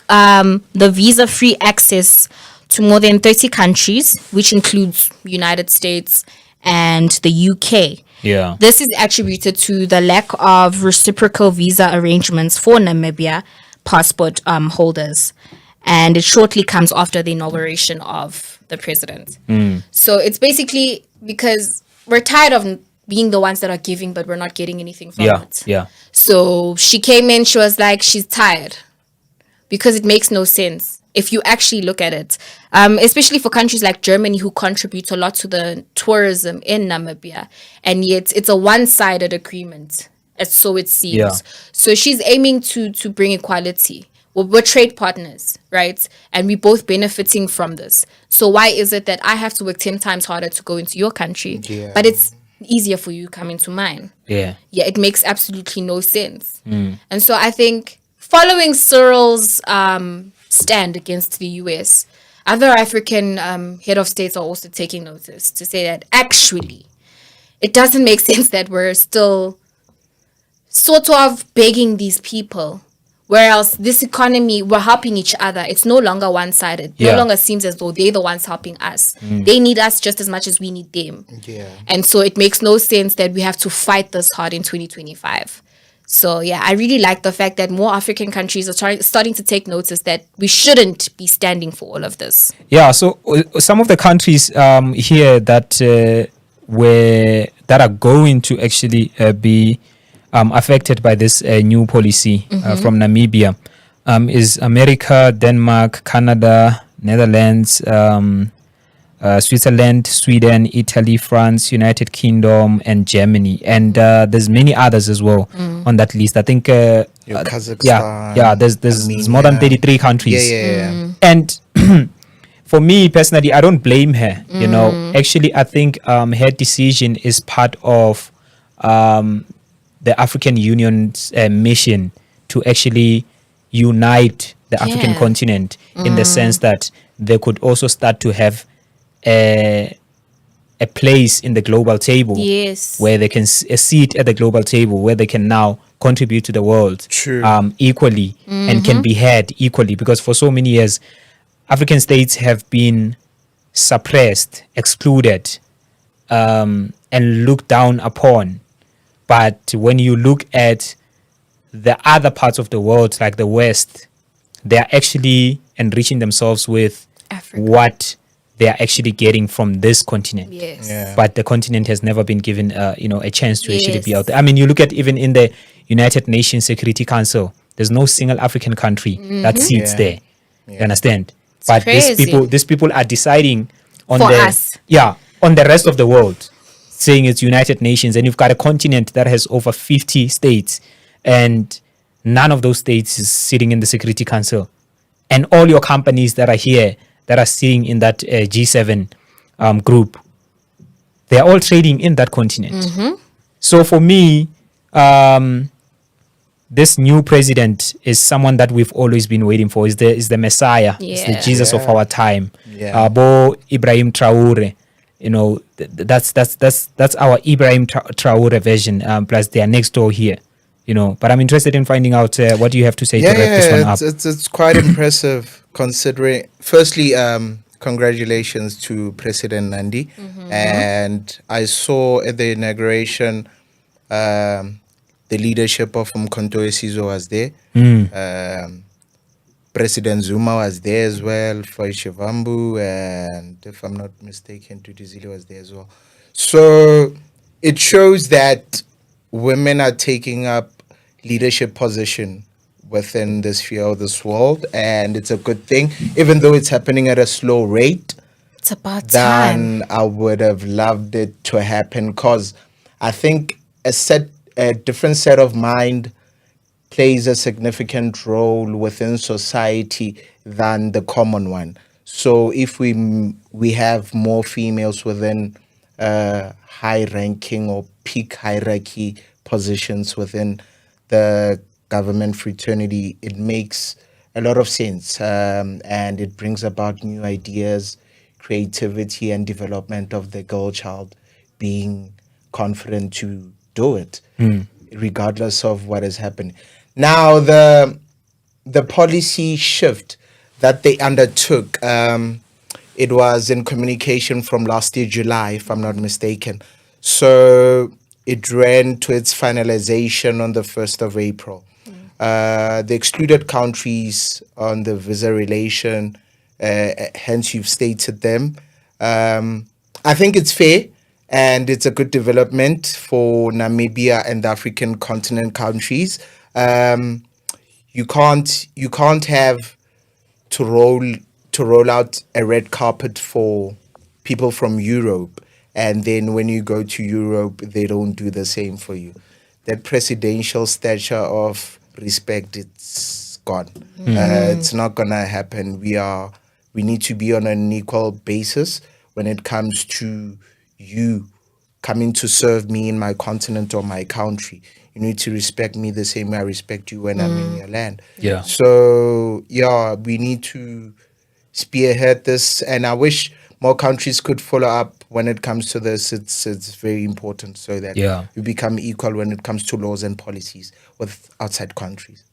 the visa-free access to more than 30 countries, which includes United States and the UK. Yeah. This is attributed to the lack of reciprocal visa arrangements for Namibia passport holders. And it shortly comes after the inauguration of the president. So it's basically because we're tired of being the ones that are giving, but we're not getting anything from Yeah. it. Yeah. So she came in, she was like, she's tired because it makes no sense if you actually look at it, especially for countries like Germany who contribute a lot to the tourism in Namibia, and yet it's a one-sided agreement, as so it seems. Yeah. So she's aiming to bring equality. Well, we're trade partners, right? And we're both benefiting from this. So why is it that I have to work 10 times harder to go into your country, but it's easier for you to come into mine? Yeah. Yeah, it makes absolutely no sense. And so I think following Cyril's stand against the US, other African head of states are also taking notice to say that actually it doesn't make sense that we're still sort of begging these people. Whereas this economy, we're helping each other. It's no longer one-sided. Yeah. No longer seems as though they're the ones helping us. They need us just as much as we need them. Yeah. And so it makes no sense that we have to fight this hard in 2025. So yeah, I really like the fact that more African countries are starting to take notice that we shouldn't be standing for all of this. Yeah, so some of the countries here that are going to actually be affected by this new policy from Namibia is America, Denmark, Canada, Netherlands, Switzerland, Sweden, Italy, France, United Kingdom, and Germany. And there's many others as well on that list. I think Kazakhstan, there's more than 33 countries. Yeah. And for me personally, I don't blame her. You know, actually, I think her decision is part of the African Union's mission to actually unite the African continent in the sense that they could also start to have a place in the global table. Yes. Where they can a seat at the global table where they can now contribute to the world equally and can be heard equally, because for so many years African states have been suppressed, excluded, and looked down upon. But when you look at the other parts of the world, like the West, they are actually enriching themselves with Africa. what they are actually getting from this continent. Yes. Yeah. But the continent has never been given, a chance to actually be Yes. out there. I mean, you look at even in the United Nations Security Council, there's no single African country that sits Yeah. there. You understand? But crazy. these people are deciding on For the us. on the rest of the world, saying it's United Nations, and you've got a continent that has over 50 states, and none of those states is sitting in the Security Council, and all your companies that are here that are sitting in that G7 group, they are all trading in that continent. So for me, this new president is someone that we've always been waiting for. Is the Messiah. It's the Yeah. Jesus of our time. Yeah. Bo Ibrahim Traore. You know, that's our Ibrahim Traore version. Plus they are next door here. You know, but I'm interested in finding out what do you have to say to wrap this one up. It's quite impressive considering. Firstly, congratulations to President Nandi, and I saw at the inauguration, the leadership of Mkhonto Sizwe was there. President Zuma was there as well, Foy Shivambu, and if I'm not mistaken, Tutizili was there as well. So it shows that women are taking up leadership position within the sphere of this world, and it's a good thing, even though it's happening at a slow rate It's about time. than I would have loved it to happen, because I think a different set of mind plays a significant role within society than the common one. So if we have more females within high ranking or peak hierarchy positions within the government fraternity, it makes a lot of sense, and it brings about new ideas, creativity, and development of the girl child being confident to do it, regardless of what is happening. Now, the policy shift that they undertook, it was in communication from last year, July, if I'm not mistaken. So it ran to its finalization on the 1st of April. The excluded countries on the visa relation, hence you've stated them. I think it's fair and it's a good development for Namibia and the African continent countries. You can't have to roll out a red carpet for people from Europe, and then when you go to Europe, they don't do the same for you. That presidential stature of respect, it's gone. It's not gonna happen. We need to be on an equal basis when it comes to you coming to serve me in my continent or my country. You need to respect me the same way I respect you when I'm in your land. Yeah. So yeah, we need to spearhead this, and I wish more countries could follow up when it comes to this. It's very important so that Yeah. we become equal when it comes to laws and policies with outside countries.